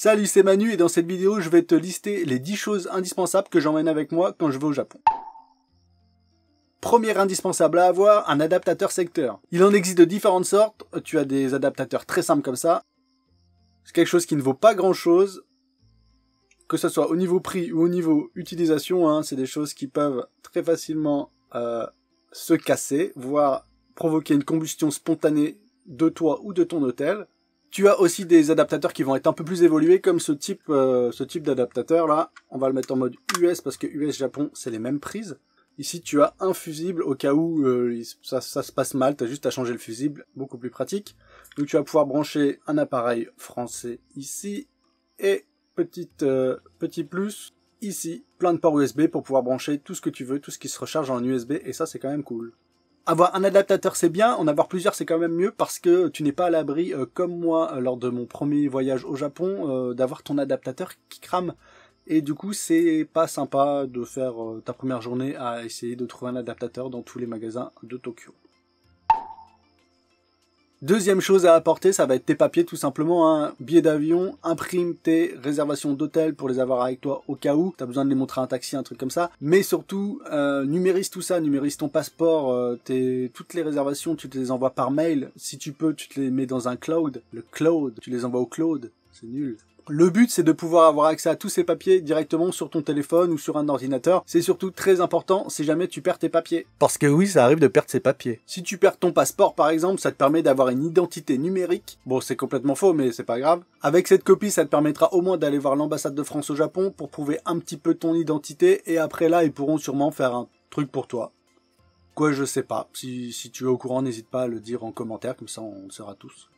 Salut, c'est Manu et dans cette vidéo, je vais te lister les 10 choses indispensables que j'emmène avec moi quand je vais au Japon. Premier indispensable à avoir, un adaptateur secteur. Il en existe de différentes sortes, tu as des adaptateurs très simples comme ça. C'est quelque chose qui ne vaut pas grand chose, que ce soit au niveau prix ou au niveau utilisation, hein, c'est des choses qui peuvent très facilement se casser, voire provoquer une combustion spontanée de toi ou de ton hôtel. Tu as aussi des adaptateurs qui vont être un peu plus évolués, comme ce type d'adaptateur là. On va le mettre en mode US parce que US Japon c'est les mêmes prises. Ici tu as un fusible au cas où ça se passe mal, tu as juste à changer le fusible, beaucoup plus pratique. Donc tu vas pouvoir brancher un appareil français ici et petit plus ici, plein de ports USB pour pouvoir brancher tout ce que tu veux, tout ce qui se recharge en USB et ça c'est quand même cool. Avoir un adaptateur c'est bien, en avoir plusieurs c'est quand même mieux parce que tu n'es pas à l'abri, comme moi lors de mon premier voyage au Japon, d'avoir ton adaptateur qui crame. Et du coup c'est pas sympa de faire ta première journée à essayer de trouver un adaptateur dans tous les magasins de Tokyo. Deuxième chose à apporter, ça va être tes papiers tout simplement, hein. Billet d'avion, imprime tes réservations d'hôtel pour les avoir avec toi au cas où tu as besoin de les montrer à un taxi, un truc comme ça. Mais surtout, numérise tout ça, numérise ton passeport, toutes les réservations, tu te les envoies par mail. Si tu peux, tu te les mets dans un cloud. Le cloud, tu les envoies au cloud, c'est nul. Le but, c'est de pouvoir avoir accès à tous ces papiers directement sur ton téléphone ou sur un ordinateur. C'est surtout très important si jamais tu perds tes papiers. Parce que oui, ça arrive de perdre ses papiers. Si tu perds ton passeport, par exemple, ça te permet d'avoir une identité numérique. Bon, c'est complètement faux, mais c'est pas grave. Avec cette copie, ça te permettra au moins d'aller voir l'ambassade de France au Japon pour prouver un petit peu ton identité. Et après là, ils pourront sûrement faire un truc pour toi. Quoi, je sais pas. Si tu es au courant, n'hésite pas à le dire en commentaire, comme ça on le saura tous.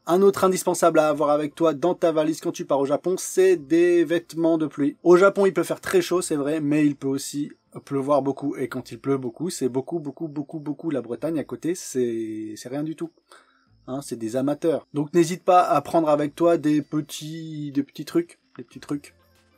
Un autre indispensable à avoir avec toi dans ta valise quand tu pars au Japon, c'est des vêtements de pluie. Au Japon, il peut faire très chaud, c'est vrai, mais il peut aussi pleuvoir beaucoup. Et quand il pleut beaucoup, c'est beaucoup. La Bretagne à côté, c'est rien du tout. Hein, c'est des amateurs. Donc n'hésite pas à prendre avec toi des petits trucs.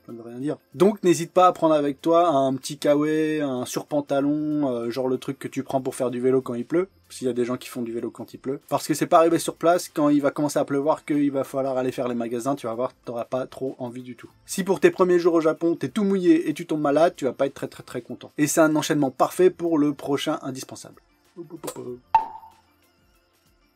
Ça ne veut rien dire. Donc n'hésite pas à prendre avec toi un petit kawaii, un surpantalon, genre le truc que tu prends pour faire du vélo quand il pleut, s'il y a des gens qui font du vélo quand il pleut. Parce que c'est pas arrivé sur place, quand il va commencer à pleuvoir, qu'il va falloir aller faire les magasins, tu vas voir, t'auras pas trop envie du tout. Si pour tes premiers jours au Japon, t'es tout mouillé et tu tombes malade, tu vas pas être très content. Et c'est un enchaînement parfait pour le prochain indispensable.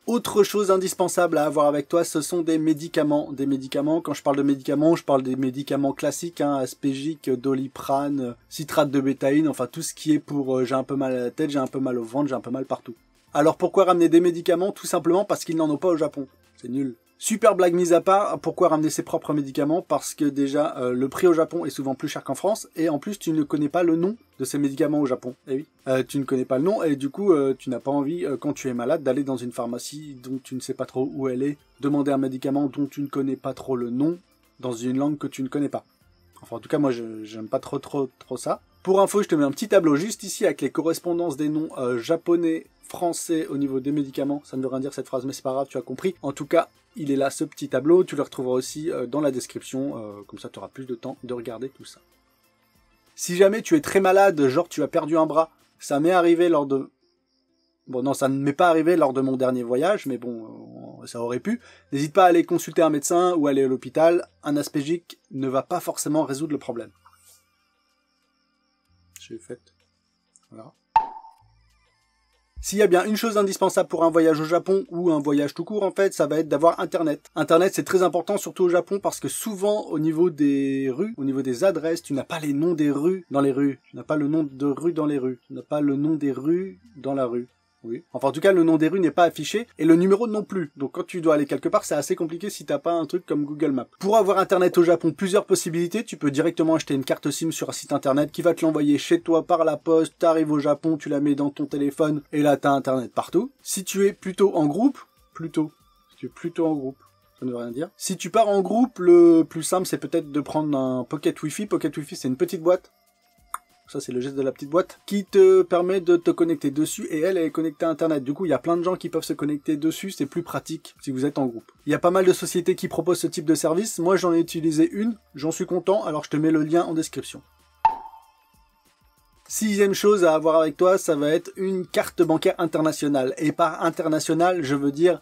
Autre chose indispensable à avoir avec toi, ce sont des médicaments. Des médicaments, quand je parle de médicaments, je parle des médicaments classiques, hein, Aspégique, Doliprane, citrate de bétaïne, enfin tout ce qui est pour j'ai un peu mal à la tête, j'ai un peu mal au ventre, j'ai un peu mal partout. Alors pourquoi ramener des médicaments? Tout simplement parce qu'ils n'en ont pas au Japon. C'est nul. Super blague mise à part, pourquoi ramener ses propres médicaments? Parce que déjà, le prix au Japon est souvent plus cher qu'en France, et en plus tu ne connais pas le nom de ces médicaments au Japon. Eh oui, tu ne connais pas le nom, et du coup, tu n'as pas envie, quand tu es malade, d'aller dans une pharmacie dont tu ne sais pas trop où elle est, demander un médicament dont tu ne connais pas trop le nom, dans une langue que tu ne connais pas. Enfin, en tout cas, moi, j'aime pas trop ça. Pour info, je te mets un petit tableau juste ici avec les correspondances des noms japonais, français au niveau des médicaments. Ça ne veut rien dire cette phrase, mais c'est pas grave, tu as compris. En tout cas, il est là, ce petit tableau. Tu le retrouveras aussi dans la description. Comme ça, tu auras plus de temps de regarder tout ça. Si jamais tu es très malade, genre tu as perdu un bras, ça m'est arrivé lors de... Bon, non, ça ne m'est pas arrivé lors de mon dernier voyage, mais bon, ça aurait pu. N'hésite pas à aller consulter un médecin ou aller à l'hôpital. Un aspégique ne va pas forcément résoudre le problème. J'ai fait. Voilà. S'il y a bien une chose indispensable pour un voyage au Japon, ou un voyage tout court en fait, ça va être d'avoir Internet. Internet c'est très important, surtout au Japon, parce que souvent au niveau des rues, au niveau des adresses, tu n'as pas les noms des rues dans les rues. Tu n'as pas le nom de rue dans les rues. Tu n'as pas le nom des rues dans la rue. Oui. Enfin, en tout cas, le nom des rues n'est pas affiché, et le numéro non plus. Donc, quand tu dois aller quelque part, c'est assez compliqué si t'as pas un truc comme Google Maps. Pour avoir Internet au Japon, plusieurs possibilités. Tu peux directement acheter une carte SIM sur un site Internet qui va te l'envoyer chez toi par la poste. T'arrives au Japon, tu la mets dans ton téléphone, et là, t'as Internet partout. Si tu es plutôt en groupe, ça ne veut rien dire. Si tu pars en groupe, le plus simple, c'est peut-être de prendre un Pocket Wi-Fi. Pocket Wi-Fi, c'est une petite boîte. Ça, c'est le geste de la petite boîte qui te permet de te connecter dessus et elle est connectée à Internet. Du coup, il y a plein de gens qui peuvent se connecter dessus. C'est plus pratique si vous êtes en groupe. Il y a pas mal de sociétés qui proposent ce type de service. Moi, j'en ai utilisé une. J'en suis content. Alors, je te mets le lien en description. Sixième chose à avoir avec toi, ça va être une carte bancaire internationale. Et par internationale, je veux dire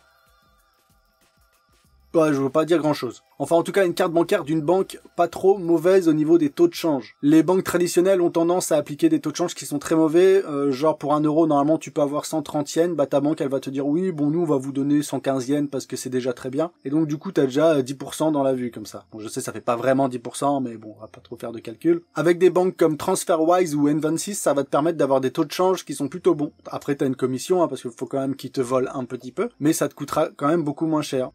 Bah, je veux pas dire grand chose. Enfin, en tout cas, une carte bancaire d'une banque pas trop mauvaise au niveau des taux de change. Les banques traditionnelles ont tendance à appliquer des taux de change qui sont très mauvais. Genre, pour 1 euro, normalement, tu peux avoir 130 yens. Bah, ta banque, elle va te dire, oui, bon, nous, on va vous donner 115 yens parce que c'est déjà très bien. Et donc, du coup, t'as déjà 10% dans la vue, comme ça. Bon, je sais, ça fait pas vraiment 10%, mais bon, on va pas trop faire de calcul. Avec des banques comme TransferWise ou N26, ça va te permettre d'avoir des taux de change qui sont plutôt bons. Après, t'as une commission, hein, parce qu'il faut quand même qu'ils te volent un petit peu. Mais ça te coûtera quand même beaucoup moins cher.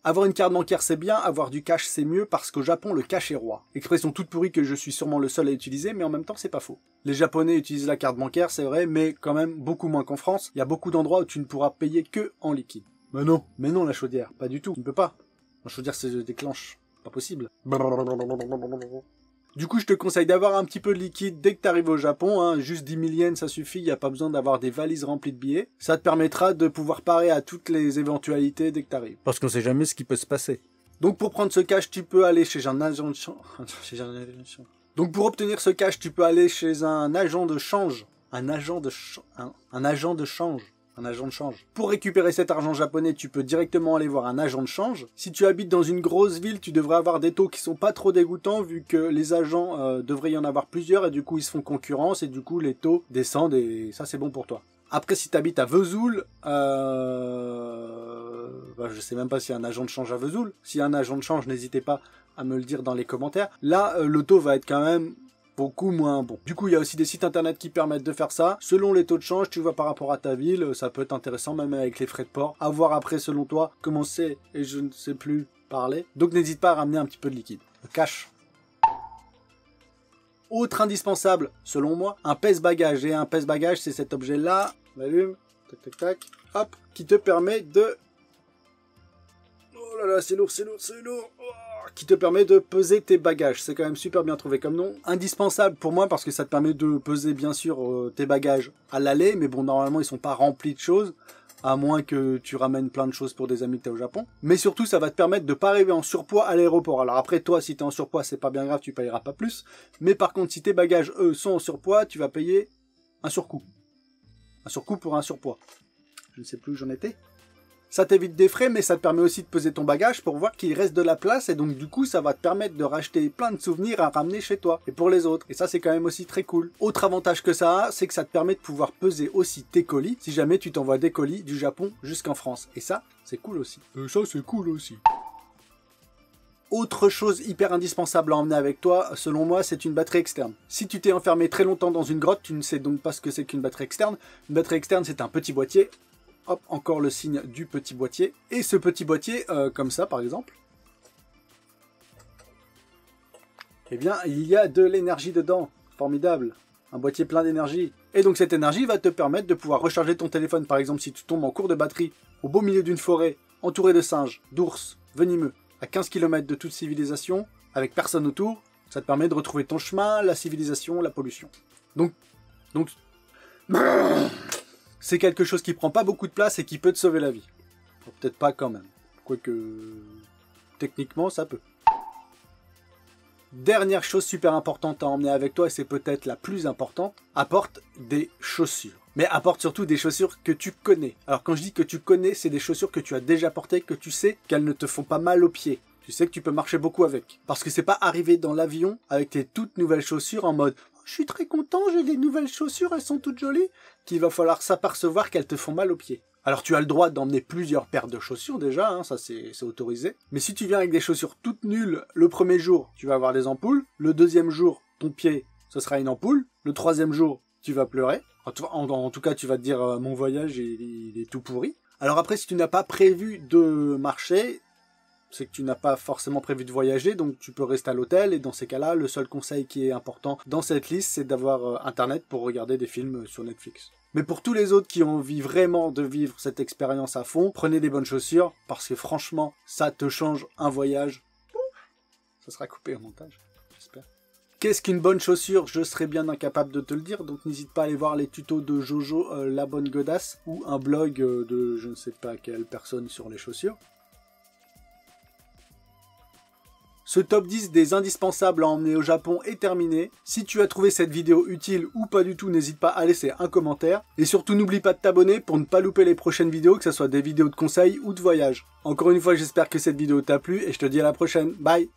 Avoir une carte bancaire c'est bien, avoir du cash c'est mieux parce qu'au Japon le cash est roi. Expression toute pourrie que je suis sûrement le seul à utiliser, mais en même temps c'est pas faux. Les Japonais utilisent la carte bancaire, c'est vrai, mais quand même beaucoup moins qu'en France. Il y a beaucoup d'endroits où tu ne pourras payer que en liquide. Mais non la chaudière, pas du tout, tu ne peux pas. La chaudière se déclenche, pas possible. Du coup, je te conseille d'avoir un petit peu de liquide dès que tu arrives au Japon, hein. Juste 10 000 yens, ça suffit, il n'y a pas besoin d'avoir des valises remplies de billets. Ça te permettra de pouvoir parer à toutes les éventualités dès que tu arrives. Parce qu'on sait jamais ce qui peut se passer. Donc pour prendre ce cash, tu peux aller chez un agent de change. Donc pour obtenir ce cash, tu peux aller chez un agent de change. Un agent de change. Pour récupérer cet argent japonais, tu peux directement aller voir un agent de change. Si tu habites dans une grosse ville, tu devrais avoir des taux qui sont pas trop dégoûtants vu que les agents devraient y en avoir plusieurs et du coup ils se font concurrence et du coup les taux descendent et ça c'est bon pour toi. Après si tu habites à Vesoul, je sais même pas s'il y a un agent de change à Vesoul. S'il y a un agent de change, n'hésitez pas à me le dire dans les commentaires. Là, le taux va être quand même beaucoup moins bon. Du coup, il y a aussi des sites internet qui permettent de faire ça. Selon les taux de change, tu vois par rapport à ta ville, ça peut être intéressant même avec les frais de port. À voir après selon toi comment c'est et je ne sais plus parler. Donc n'hésite pas à ramener un petit peu de liquide. Le cash. Autre indispensable, selon moi, un pèse-bagages. Et un pèse-bagages, c'est cet objet-là. On allume. Tac, tac, tac. Hop. Qui te permet de... Oh là là, c'est lourd. Qui te permet de peser tes bagages. C'est quand même super bien trouvé comme nom. Indispensable pour moi parce que ça te permet de peser bien sûr tes bagages à l'aller, mais bon normalement ils sont pas remplis de choses, à moins que tu ramènes plein de choses pour des amis que t'as au Japon. Mais surtout ça va te permettre de pas arriver en surpoids à l'aéroport. Alors après toi si t'es en surpoids c'est pas bien grave, tu payeras pas plus. Mais par contre si tes bagages eux sont en surpoids, tu vas payer un surcoût. Un surcoût pour un surpoids. Je ne sais plus où j'en étais. Ça t'évite des frais, mais ça te permet aussi de peser ton bagage pour voir qu'il reste de la place, et donc du coup, ça va te permettre de racheter plein de souvenirs à ramener chez toi, et pour les autres. Et ça, c'est quand même aussi très cool. Autre avantage que ça a, c'est que ça te permet de pouvoir peser aussi tes colis, si jamais tu t'envoies des colis du Japon jusqu'en France. Et ça, c'est cool aussi. Autre chose hyper indispensable à emmener avec toi, selon moi, c'est une batterie externe. Si tu t'es enfermé très longtemps dans une grotte, tu ne sais donc pas ce que c'est qu'une batterie externe. Une batterie externe, c'est un petit boîtier. Hop, encore le signe du petit boîtier. Et ce petit boîtier, comme ça par exemple, eh bien, il y a de l'énergie dedans. Formidable. Un boîtier plein d'énergie. Et donc cette énergie va te permettre de pouvoir recharger ton téléphone. Par exemple, si tu tombes en cours de batterie, au beau milieu d'une forêt, entouré de singes, d'ours, venimeux, à 15 km de toute civilisation, avec personne autour, ça te permet de retrouver ton chemin, la civilisation, la pollution. Donc... c'est quelque chose qui prend pas beaucoup de place et qui peut te sauver la vie. Peut-être pas quand même. Quoique... techniquement, ça peut. Dernière chose super importante à emmener avec toi, et c'est peut-être la plus importante, apporte des chaussures. Mais apporte surtout des chaussures que tu connais. Alors quand je dis que tu connais, c'est des chaussures que tu as déjà portées, que tu sais qu'elles ne te font pas mal aux pieds. Tu sais que tu peux marcher beaucoup avec. Parce que c'est pas arriver dans l'avion avec tes toutes nouvelles chaussures en mode « Je suis très content, j'ai des nouvelles chaussures, elles sont toutes jolies » qu'il va falloir s'apercevoir qu'elles te font mal aux pieds. Alors tu as le droit d'emmener plusieurs paires de chaussures déjà, hein, ça c'est autorisé. Mais si tu viens avec des chaussures toutes nulles, le premier jour, tu vas avoir des ampoules. Le deuxième jour, ton pied, ce sera une ampoule. Le troisième jour, tu vas pleurer. En tout cas, tu vas te dire « Mon voyage, il est tout pourri ». Alors après, si tu n'as pas prévu de marcher... c'est que tu n'as pas forcément prévu de voyager, donc tu peux rester à l'hôtel, et dans ces cas-là, le seul conseil qui est important dans cette liste, c'est d'avoir Internet pour regarder des films sur Netflix. Mais pour tous les autres qui ont envie vraiment de vivre cette expérience à fond, prenez des bonnes chaussures, parce que franchement, ça te change un voyage. Ça sera coupé au montage, j'espère. Qu'est-ce qu'une bonne chaussure? Je serais bien incapable de te le dire, donc n'hésite pas à aller voir les tutos de Jojo, la bonne godasse, ou un blog de je ne sais pas quelle personne sur les chaussures. Ce top 10 des indispensables à emmener au Japon est terminé. Si tu as trouvé cette vidéo utile ou pas du tout, n'hésite pas à laisser un commentaire. Et surtout n'oublie pas de t'abonner pour ne pas louper les prochaines vidéos, que ce soit des vidéos de conseils ou de voyage. Encore une fois, j'espère que cette vidéo t'a plu et je te dis à la prochaine. Bye!